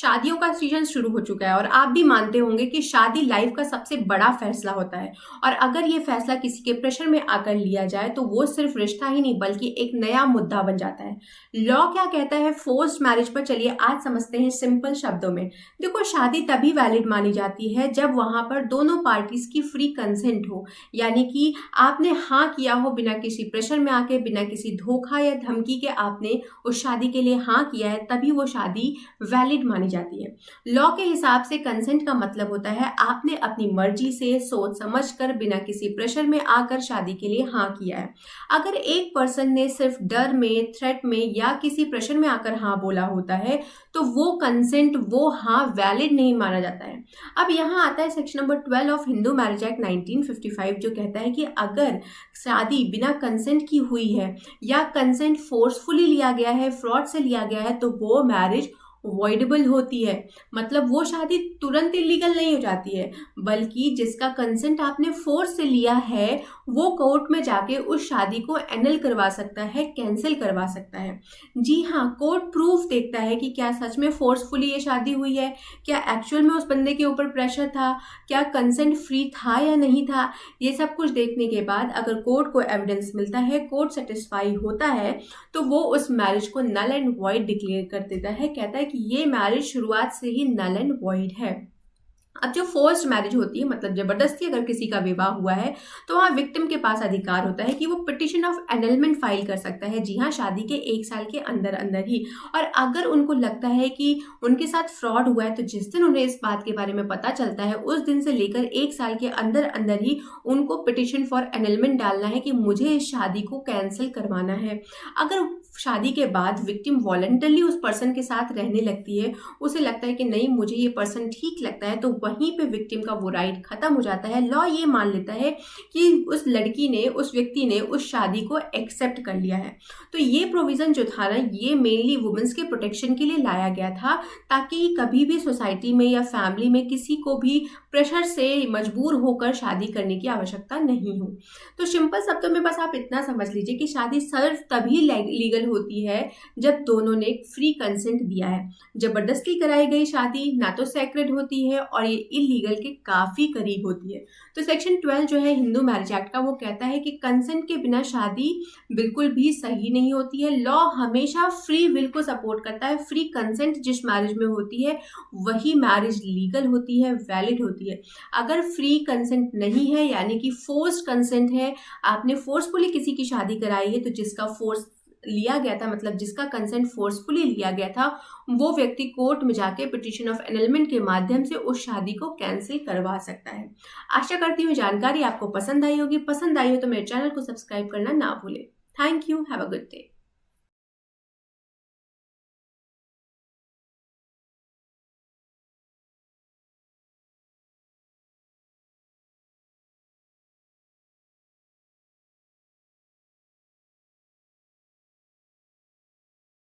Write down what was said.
शादियों का सीजन शुरू हो चुका है और आप भी मानते होंगे कि शादी लाइफ का सबसे बड़ा फैसला होता है। और अगर ये फैसला किसी के प्रेशर में आकर लिया जाए तो वो सिर्फ रिश्ता ही नहीं बल्कि एक नया मुद्दा बन जाता है। लॉ क्या कहता है फोर्स्ड मैरिज पर, चलिए आज समझते हैं सिंपल शब्दों में। देखो, शादी तभी वैलिड मानी जाती है जब वहां पर दोनों पार्टीज की फ्री कंसेंट हो, यानी कि आपने हाँ किया हो बिना किसी प्रेशर में आके, बिना किसी धोखा या धमकी के आपने उस शादी के लिए हाँ किया है, तभी वो शादी वैलिड मानी जाती है। लॉ के हिसाब से कंसेंट का मतलब होता है आपने अपनी मर्जी से सोच समझकर बिना किसी प्रेशर में आकर शादी के लिए हाँ किया है। अगर एक पर्सन ने सिर्फ डर में, थ्रेट में या किसी प्रेशर में आकर हाँ बोला होता है तो वो कंसेंट, वो हाँ वैलिड नहीं माना जाता है। अब यहाँ आता है section number 12 of Hindu marriage act 1955 जो कहता है कि अगर शादी बिना कंसेंट की हुई है या कंसेंट फोर्सफुली लिया गया है, फ्रॉड से लिया गया है, तो वो मैरिज वॉइडेबल होती है। मतलब वो शादी तुरंत इलीगल नहीं हो जाती है, बल्कि जिसका कंसेंट आपने फोर्स से लिया है वो कोर्ट में जाके उस शादी को एनल करवा सकता है, कैंसिल करवा सकता है। जी हाँ, कोर्ट प्रूफ देखता है कि क्या सच में फोर्सफुली ये शादी हुई है, क्या एक्चुअल में उस बंदे के ऊपर प्रेशर था, क्या कंसेंट फ्री था या नहीं था। ये सब कुछ देखने के बाद अगर कोर्ट को एविडेंस मिलता है, कोर्ट सेटिस्फाई होता है, तो वो उस मैरिज को नल एंड वॉइड डिक्लेयर कर देता है, कहता है कि ये मैरिज शुरुआत से ही नल एंड वॉइड है। अब जो फोर्स्ड मैरिज होती है, मतलब जबरदस्ती अगर किसी का विवाह हुआ है, तो वहाँ विक्टिम के पास अधिकार होता है कि वो पिटिशन ऑफ एनलमेंट फाइल कर सकता है। जी हाँ, शादी के 1 साल के अंदर अंदर ही। और अगर उनको लगता है कि उनके साथ फ्रॉड हुआ है तो जिस दिन उन्हें इस बात के बारे में पता चलता है उस दिन से लेकर 1 साल के अंदर अंदर ही उनको पिटिशन फॉर एनलमेंट डालना है कि मुझे इस शादी को कैंसिल करवाना है। अगर शादी के बाद विक्टिम वॉलंटरली उस पर्सन के साथ रहने लगती है, उसे लगता है कि नहीं मुझे ये पर्सन ठीक लगता है, तो वहीं पे विक्टिम का वो राइट खत्म हो जाता है। लॉ ये मान लेता है कि उस लड़की ने, उस व्यक्ति ने उस शादी को एक्सेप्ट कर लिया है। तो ये प्रोविजन जो था ना, ये मेनली वुमेन्स के प्रोटेक्शन के लिए लाया गया था, ताकि कभी भी सोसाइटी में या फैमिली में किसी को भी प्रेशर से मजबूर होकर शादी करने की आवश्यकता नहीं हो। तो सिंपल शब्दों में बस आप इतना समझ लीजिए कि शादी सिर्फ तभी लीगल होती है जब दोनों ने फ्री कंसेंट दिया है। जबरदस्ती कराई गई शादी ना तो सैक्रेड होती है और ये इलीगल के काफी करीब होती है। तो सेक्शन 12 जो है हिंदू मैरिज एक्ट का, वो कहता है कि कंसेंट के बिना शादी बिल्कुल भी सही नहीं होती है। लॉ हमेशा फ्री विल को सपोर्ट करता है। फ्री कंसेंट जिस मैरिज में होती है वही मैरिज लीगल होती है, वैलिड होती है। अगर फ्री कंसेंट नहीं है, यानी कि फोर्स्ड कंसेंट है, आपने फोर्सफुली किसी की शादी कराई है, तो जिसका फोर्स लिया गया था, मतलब जिसका कंसेंट फोर्सफुली लिया गया था, वो व्यक्ति कोर्ट में जाके पिटिशन ऑफ एनलमेंट के माध्यम से उस शादी को कैंसिल करवा सकता है। आशा करती हूँ जानकारी आपको पसंद आई होगी। पसंद आई हो तो मेरे चैनल को सब्सक्राइब करना ना भूलें। Thank you, have a good day.